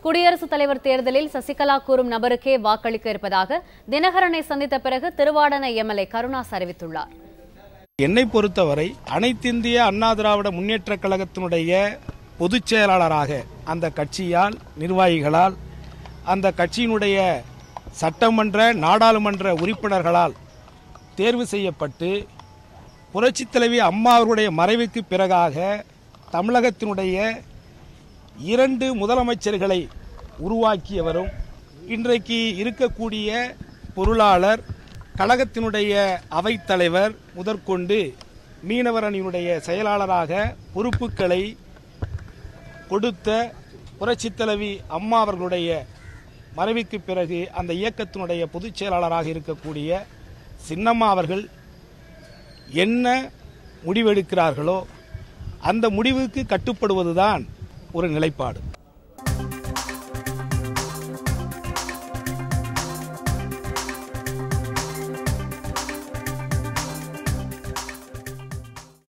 குடியரசுத் தலைவர் தேர்தலில் சசிகலா கூறும் நபருக்கே வாக்களிக்க இருப்பதாக தினகரனை சந்தித்த பிறகு திருவாடனை எம்எல்ஏ கருணாஸ் அறிவித்துள்ளார். என்னை பொறுத்தவரை அனைத்திந்திய அண்ணா திராவிட முன்னேற்றக் கழகத்தினுடைய பொதுச் செயலாளராக அந்த கட்சியால் நிர்வாகிகளால் அந்த கட்சியினுடைய சட்டமன்ற நாடாளுமன்ற உறுப்பினர்களால் தேர்வு செய்யப்பட்டு புரட்சித் தலைவி அம்மா அவர்களுடைய மறைவுக்கு பிறகாக தமிழகத்தினுடைய 2 முதலமைச்சர்களை உருவாக்கியவரும் இன்றைக்கு இருக்கக்கூடிய பொருளாளர் கழகத்தினுடைய அவைத்தலைவர் முதற்கொண்டு மீனவர் அணியினுடைய செயலாளராக பொறுப்புகளை கொடுத்த புரட்சித் தலைவி அம்மா அவர்களுடைய மறைவுக்கு பிறகு அந்த இயக்கத்தினுடைய பொதுச் செயலாளராக இருக்கக்கூடிய சின்னம்மா அவர்கள் என்ன முடிவெடுக்கிறார்களோ அந்த முடிவுக்கு கட்டுப்படுவதுதான் ஒரு நிலைப்பாடு.